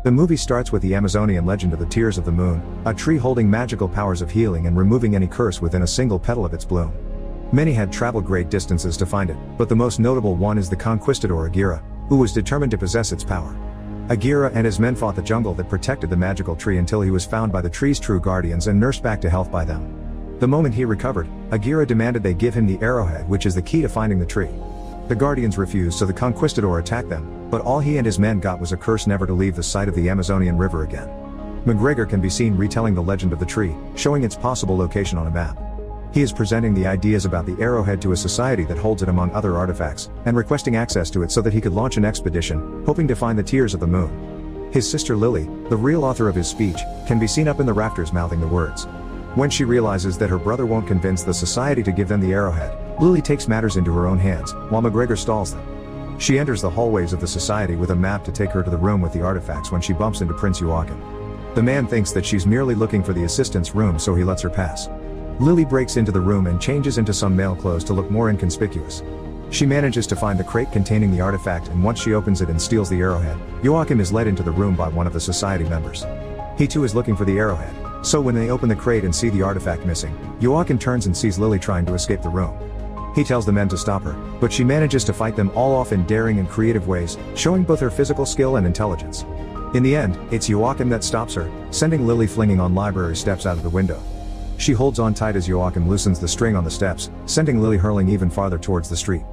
The movie starts with the Amazonian legend of the Tears of the Moon, a tree holding magical powers of healing and removing any curse within a single petal of its bloom. Many had traveled great distances to find it, but the most notable one is the conquistador Aguirre, who was determined to possess its power. Aguirre and his men fought the jungle that protected the magical tree until he was found by the tree's true guardians and nursed back to health by them. The moment he recovered, Aguirre demanded they give him the arrowhead, which is the key to finding the tree. The guardians refused, so the conquistador attacked them, but all he and his men got was a curse never to leave the site of the Amazonian River again. McGregor can be seen retelling the legend of the tree, showing its possible location on a map. He is presenting the ideas about the arrowhead to a society that holds it among other artifacts, and requesting access to it so that he could launch an expedition, hoping to find the Tears of the Moon. His sister Lily, the real author of his speech, can be seen up in the rafters mouthing the words. When she realizes that her brother won't convince the society to give them the arrowhead, Lily takes matters into her own hands, while McGregor stalls them. She enters the hallways of the society with a map to take her to the room with the artifacts when she bumps into Prince Joachim. The man thinks that she's merely looking for the assistant's room, so he lets her pass. Lily breaks into the room and changes into some male clothes to look more inconspicuous. She manages to find the crate containing the artifact, and once she opens it and steals the arrowhead, Joachim is led into the room by one of the society members. He too is looking for the arrowhead, so when they open the crate and see the artifact missing, Joachim turns and sees Lily trying to escape the room. He tells the men to stop her, but she manages to fight them all off in daring and creative ways, showing both her physical skill and intelligence. In the end, it's Joachim that stops her, sending Lily flinging on library steps out of the window. She holds on tight as Joachim loosens the string on the steps, sending Lily hurling even farther towards the street.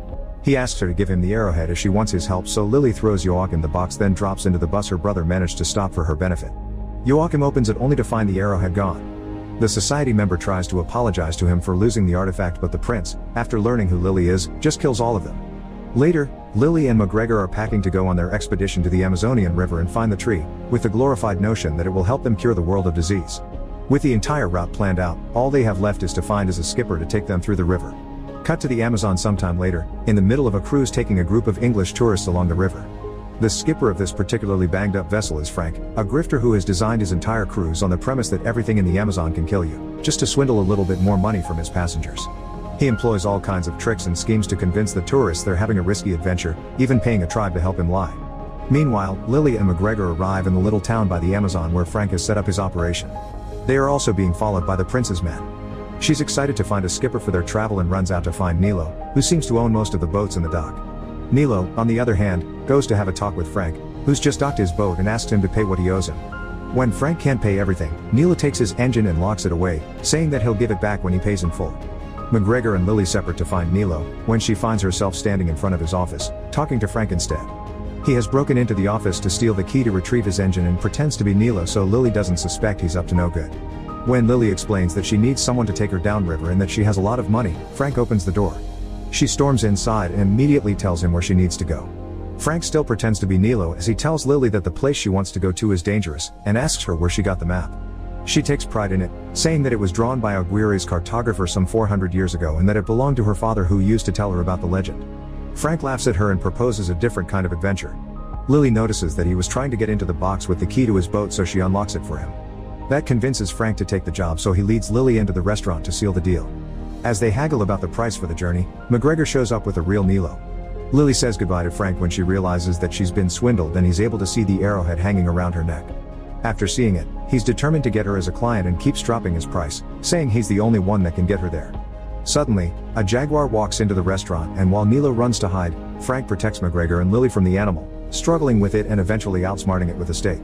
He asks her to give him the arrowhead as she wants his help, so Lily throws Joachim the box, then drops into the bus her brother managed to stop for her benefit. Joachim opens it only to find the arrowhead gone. The society member tries to apologize to him for losing the artifact, but the prince, after learning who Lily is, just kills all of them. Later, Lily and McGregor are packing to go on their expedition to the Amazonian River and find the tree, with the glorified notion that it will help them cure the world of disease. With the entire route planned out, all they have left is to find a skipper to take them through the river. Cut to the Amazon sometime later, in the middle of a cruise taking a group of English tourists along the river. The skipper of this particularly banged up vessel is Frank, a grifter who has designed his entire cruise on the premise that everything in the Amazon can kill you, just to swindle a little bit more money from his passengers. He employs all kinds of tricks and schemes to convince the tourists they're having a risky adventure, even paying a tribe to help him lie. Meanwhile, Lily and McGregor arrive in the little town by the Amazon where Frank has set up his operation. They are also being followed by the prince's men. She's excited to find a skipper for their travel and runs out to find Nilo, who seems to own most of the boats in the dock. Nilo, on the other hand, goes to have a talk with Frank, who's just docked his boat, and asks him to pay what he owes him. When Frank can't pay everything, Nilo takes his engine and locks it away, saying that he'll give it back when he pays in full. McGregor and Lily separate to find Nilo, when she finds herself standing in front of his office, talking to Frank instead. He has broken into the office to steal the key to retrieve his engine and pretends to be Nilo so Lily doesn't suspect he's up to no good. When Lily explains that she needs someone to take her downriver and that she has a lot of money, Frank opens the door. She storms inside and immediately tells him where she needs to go. Frank still pretends to be Nilo as he tells Lily that the place she wants to go to is dangerous, and asks her where she got the map. She takes pride in it, saying that it was drawn by Aguirre's cartographer some 400 years ago and that it belonged to her father, who used to tell her about the legend. Frank laughs at her and proposes a different kind of adventure. Lily notices that he was trying to get into the box with the key to his boat, so she unlocks it for him. That convinces Frank to take the job, so he leads Lily into the restaurant to seal the deal. As they haggle about the price for the journey, McGregor shows up with a real Nilo. Lily says goodbye to Frank when she realizes that she's been swindled, and he's able to see the arrowhead hanging around her neck. After seeing it, he's determined to get her as a client and keeps dropping his price, saying he's the only one that can get her there. Suddenly, a jaguar walks into the restaurant, and while Nilo runs to hide, Frank protects McGregor and Lily from the animal, struggling with it and eventually outsmarting it with a stake.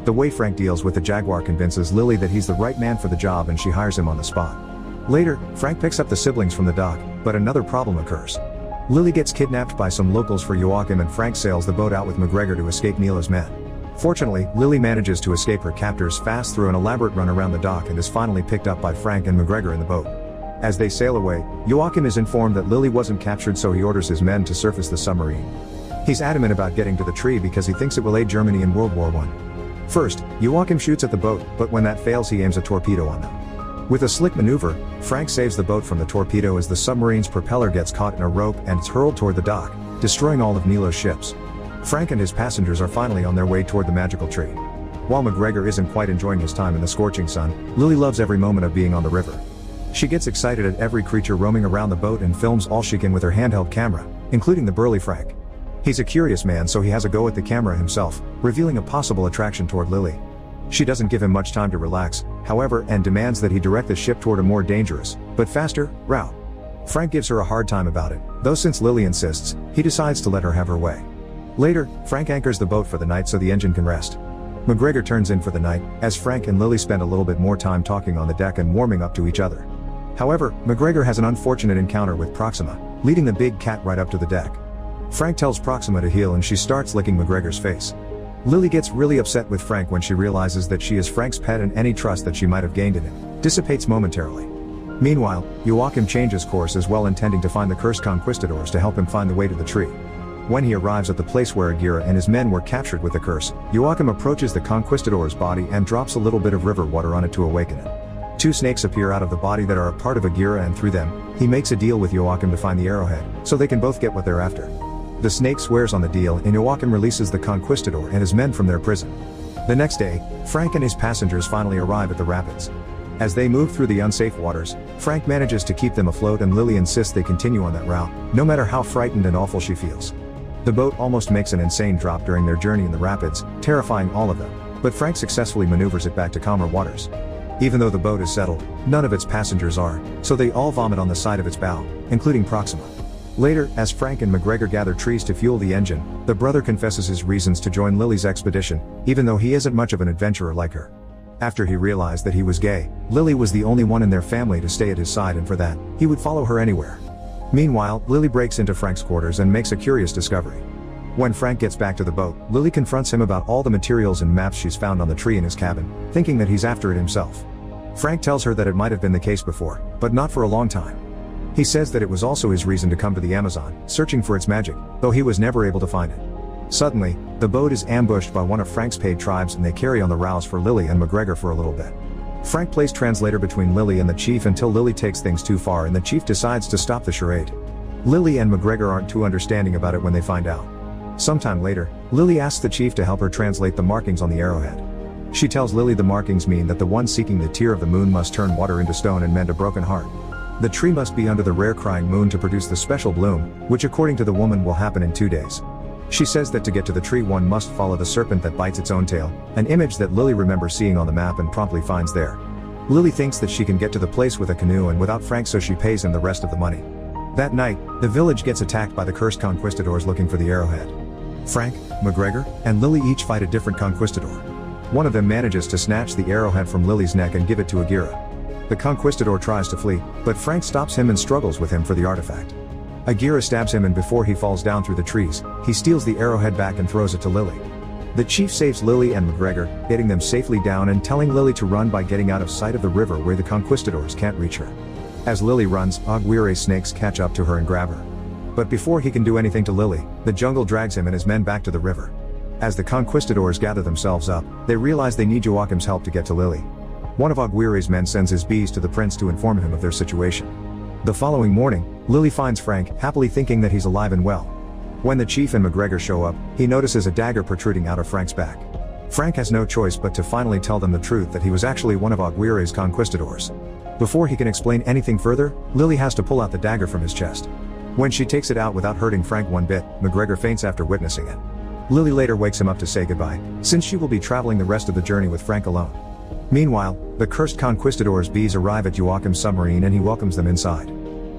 The way Frank deals with the jaguar convinces Lily that he's the right man for the job, and she hires him on the spot. Later, Frank picks up the siblings from the dock, but another problem occurs. Lily gets kidnapped by some locals for Joachim, and Frank sails the boat out with McGregor to escape Nilo's men. Fortunately, Lily manages to escape her captors fast through an elaborate run around the dock and is finally picked up by Frank and McGregor in the boat. As they sail away, Joachim is informed that Lily wasn't captured, so he orders his men to surface the submarine. He's adamant about getting to the tree because he thinks it will aid Germany in World War I. First, Joachim shoots at the boat, but when that fails he aims a torpedo on them. With a slick maneuver, Frank saves the boat from the torpedo as the submarine's propeller gets caught in a rope and is hurled toward the dock, destroying all of Nilo's ships. Frank and his passengers are finally on their way toward the magical tree. While McGregor isn't quite enjoying his time in the scorching sun, Lily loves every moment of being on the river. She gets excited at every creature roaming around the boat and films all she can with her handheld camera, including the burly Frank. He's a curious man, so he has a go at the camera himself, revealing a possible attraction toward Lily. She doesn't give him much time to relax, however, and demands that he direct the ship toward a more dangerous, but faster, route. Frank gives her a hard time about it, though since Lily insists, he decides to let her have her way. Later, Frank anchors the boat for the night so the engine can rest. McGregor turns in for the night, as Frank and Lily spend a little bit more time talking on the deck and warming up to each other. However, McGregor has an unfortunate encounter with Proxima, leading the big cat right up to the deck. Frank tells Proxima to heal and she starts licking McGregor's face. Lily gets really upset with Frank when she realizes that she is Frank's pet and any trust that she might have gained in him dissipates momentarily. Meanwhile, Joachim changes course as well, intending to find the cursed conquistadors to help him find the way to the tree. When he arrives at the place where Aguirre and his men were captured with the curse, Joachim approaches the conquistador's body and drops a little bit of river water on it to awaken it. Two snakes appear out of the body that are a part of Aguirre, and through them, he makes a deal with Joachim to find the arrowhead, so they can both get what they're after. The snake swears on the deal and Joachim releases the conquistador and his men from their prison. The next day, Frank and his passengers finally arrive at the rapids. As they move through the unsafe waters, Frank manages to keep them afloat and Lily insists they continue on that route, no matter how frightened and awful she feels. The boat almost makes an insane drop during their journey in the rapids, terrifying all of them, but Frank successfully maneuvers it back to calmer waters. Even though the boat is settled, none of its passengers are, so they all vomit on the side of its bow, including Proxima. Later, as Frank and McGregor gather trees to fuel the engine, the brother confesses his reasons to join Lily's expedition, even though he isn't much of an adventurer like her. After he realized that he was gay, Lily was the only one in their family to stay at his side, and for that, he would follow her anywhere. Meanwhile, Lily breaks into Frank's quarters and makes a curious discovery. When Frank gets back to the boat, Lily confronts him about all the materials and maps she's found on the tree in his cabin, thinking that he's after it himself. Frank tells her that it might have been the case before, but not for a long time. He says that it was also his reason to come to the Amazon, searching for its magic, though he was never able to find it. Suddenly, the boat is ambushed by one of Frank's paid tribes and they carry on the rows for Lily and McGregor for a little bit. Frank plays translator between Lily and the chief until Lily takes things too far and the chief decides to stop the charade. Lily and McGregor aren't too understanding about it when they find out. Sometime later, Lily asks the chief to help her translate the markings on the arrowhead. She tells Lily the markings mean that the one seeking the tear of the moon must turn water into stone and mend a broken heart. The tree must be under the rare crying moon to produce the special bloom, which according to the woman will happen in 2 days. She says that to get to the tree one must follow the serpent that bites its own tail, an image that Lily remembers seeing on the map and promptly finds there. Lily thinks that she can get to the place with a canoe and without Frank, so she pays him the rest of the money. That night, the village gets attacked by the cursed conquistadors looking for the arrowhead. Frank, McGregor, and Lily each fight a different conquistador. One of them manages to snatch the arrowhead from Lily's neck and give it to Aguirre. The conquistador tries to flee, but Frank stops him and struggles with him for the artifact. Aguirre stabs him and before he falls down through the trees, he steals the arrowhead back and throws it to Lily. The chief saves Lily and McGregor, getting them safely down and telling Lily to run by getting out of sight of the river where the conquistadors can't reach her. As Lily runs, Aguirre's snakes catch up to her and grab her. But before he can do anything to Lily, the jungle drags him and his men back to the river. As the conquistadors gather themselves up, they realize they need Joachim's help to get to Lily. One of Aguirre's men sends his bees to the prince to inform him of their situation. The following morning, Lily finds Frank, happily thinking that he's alive and well. When the chief and McGregor show up, he notices a dagger protruding out of Frank's back. Frank has no choice but to finally tell them the truth that he was actually one of Aguirre's conquistadors. Before he can explain anything further, Lily has to pull out the dagger from his chest. When she takes it out without hurting Frank one bit, McGregor faints after witnessing it. Lily later wakes him up to say goodbye, since she will be traveling the rest of the journey with Frank alone. Meanwhile, the cursed conquistadors' bees arrive at Joachim's submarine and he welcomes them inside.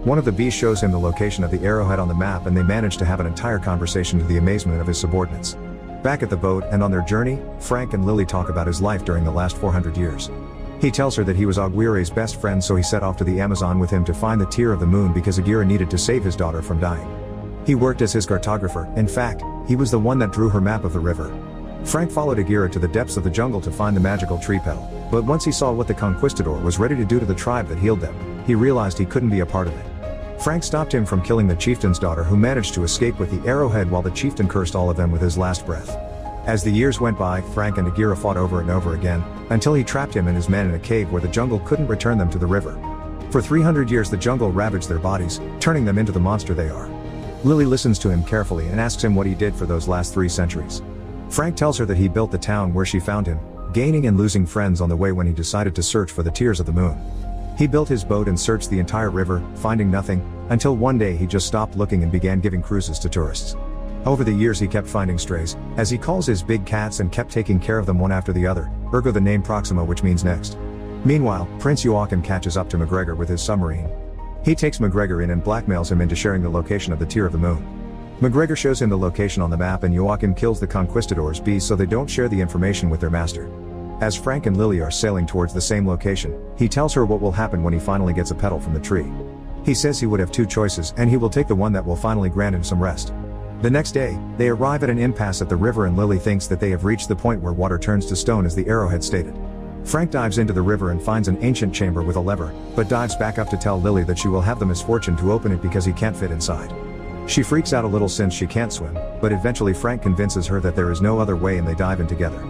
One of the bees shows him the location of the arrowhead on the map and they manage to have an entire conversation to the amazement of his subordinates. Back at the boat and on their journey, Frank and Lily talk about his life during the last 400 years. He tells her that he was Aguirre's best friend, so he set off to the Amazon with him to find the tear of the moon because Aguirre needed to save his daughter from dying. He worked as his cartographer, in fact, he was the one that drew her map of the river. Frank followed Aguirre to the depths of the jungle to find the magical tree petal, but once he saw what the conquistador was ready to do to the tribe that healed them, he realized he couldn't be a part of it. Frank stopped him from killing the chieftain's daughter, who managed to escape with the arrowhead while the chieftain cursed all of them with his last breath. As the years went by, Frank and Aguirre fought over and over again, until he trapped him and his men in a cave where the jungle couldn't return them to the river. For 300 years the jungle ravaged their bodies, turning them into the monster they are. Lily listens to him carefully and asks him what he did for those last 3 centuries. Frank tells her that he built the town where she found him, gaining and losing friends on the way when he decided to search for the tears of the moon. He built his boat and searched the entire river, finding nothing, until one day he just stopped looking and began giving cruises to tourists. Over the years he kept finding strays, as he calls his big cats, and kept taking care of them one after the other, ergo the name Proxima, which means next. Meanwhile, Prince Joachim catches up to McGregor with his submarine. He takes McGregor in and blackmails him into sharing the location of the Tear of the Moon. McGregor shows him the location on the map, and Joachim kills the conquistadors' bees so they don't share the information with their master. As Frank and Lily are sailing towards the same location, he tells her what will happen when he finally gets a petal from the tree. He says he would have two choices, and he will take the one that will finally grant him some rest. The next day, they arrive at an impasse at the river, and Lily thinks that they have reached the point where water turns to stone, as the arrowhead stated. Frank dives into the river and finds an ancient chamber with a lever, but dives back up to tell Lily that she will have the misfortune to open it because he can't fit inside. She freaks out a little since she can't swim, but eventually Frank convinces her that there is no other way, and they dive in together.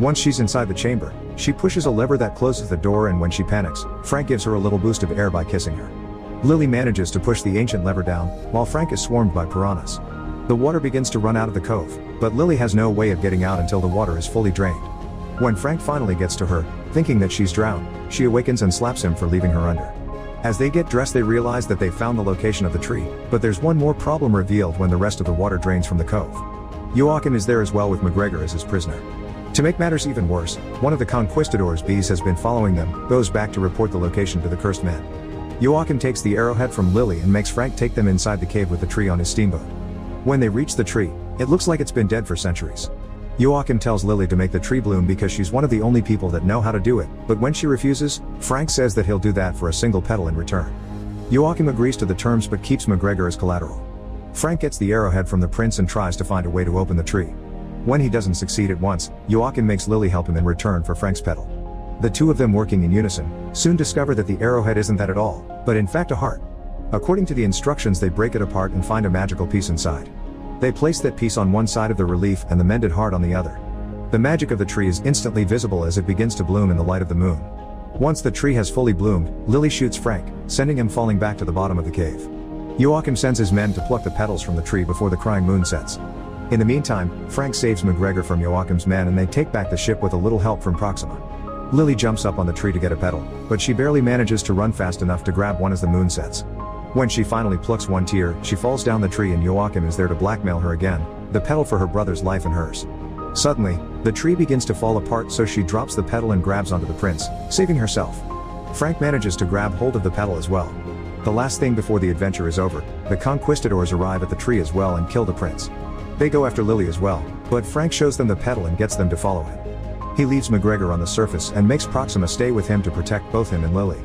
Once she's inside the chamber, she pushes a lever that closes the door, and when she panics, Frank gives her a little boost of air by kissing her. Lily manages to push the ancient lever down, while Frank is swarmed by piranhas. The water begins to run out of the cove, but Lily has no way of getting out until the water is fully drained. When Frank finally gets to her, thinking that she's drowned, she awakens and slaps him for leaving her under. As they get dressed, they realize that they found the location of the tree, but there's one more problem revealed when the rest of the water drains from the cove. Joachim is there as well, with McGregor as his prisoner. To make matters even worse, one of the conquistadors' bees has been following them, goes back to report the location to the cursed man. Joachim takes the arrowhead from Lily and makes Frank take them inside the cave with the tree on his steamboat. When they reach the tree, it looks like it's been dead for centuries. Joachim tells Lily to make the tree bloom because she's one of the only people that know how to do it, but when she refuses, Frank says that he'll do that for a single petal in return. Joachim agrees to the terms but keeps McGregor as collateral. Frank gets the arrowhead from the prince and tries to find a way to open the tree. When he doesn't succeed at once, Joachim makes Lily help him in return for Frank's petal. The two of them, working in unison, soon discover that the arrowhead isn't that at all, but in fact a heart. According to the instructions, they break it apart and find a magical piece inside. They place that piece on one side of the relief and the mended heart on the other. The magic of the tree is instantly visible as it begins to bloom in the light of the moon. Once the tree has fully bloomed, Lily shoots Frank, sending him falling back to the bottom of the cave. Joachim sends his men to pluck the petals from the tree before the crying moon sets. In the meantime, Frank saves McGregor from Joachim's men, and they take back the ship with a little help from Proxima. Lily jumps up on the tree to get a petal, but she barely manages to run fast enough to grab one as the moon sets. When she finally plucks one tear, she falls down the tree, and Joachim is there to blackmail her again, the petal for her brother's life and hers. Suddenly, the tree begins to fall apart, so she drops the petal and grabs onto the prince, saving herself. Frank manages to grab hold of the petal as well. The last thing before the adventure is over, the conquistadors arrive at the tree as well and kill the prince. They go after Lily as well, but Frank shows them the petal and gets them to follow him. He leaves McGregor on the surface and makes Proxima stay with him to protect both him and Lily.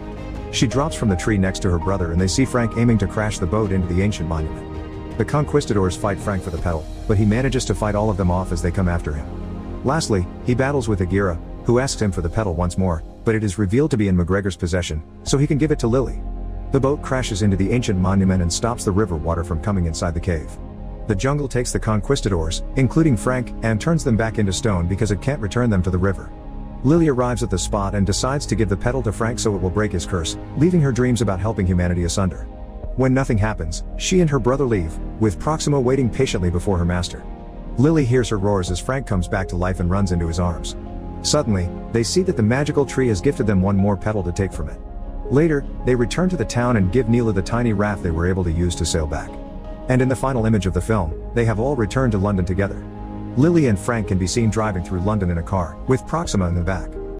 She drops from the tree next to her brother, and they see Frank aiming to crash the boat into the ancient monument. The conquistadors fight Frank for the petal, but he manages to fight all of them off as they come after him. Lastly, he battles with Agira, who asks him for the petal once more, but it is revealed to be in McGregor's possession, so he can give it to Lily. The boat crashes into the ancient monument and stops the river water from coming inside the cave. The jungle takes the conquistadors, including Frank, and turns them back into stone because it can't return them to the river. Lily arrives at the spot and decides to give the petal to Frank so it will break his curse, leaving her dreams about helping humanity asunder. When nothing happens, she and her brother leave, with Proxima waiting patiently before her master. Lily hears her roars as Frank comes back to life and runs into his arms. Suddenly, they see that the magical tree has gifted them one more petal to take from it. Later, they return to the town and give Neela the tiny raft they were able to use to sail back. And in the final image of the film, they have all returned to London together. Lily and Frank can be seen driving through London in a car, with Proxima in the back.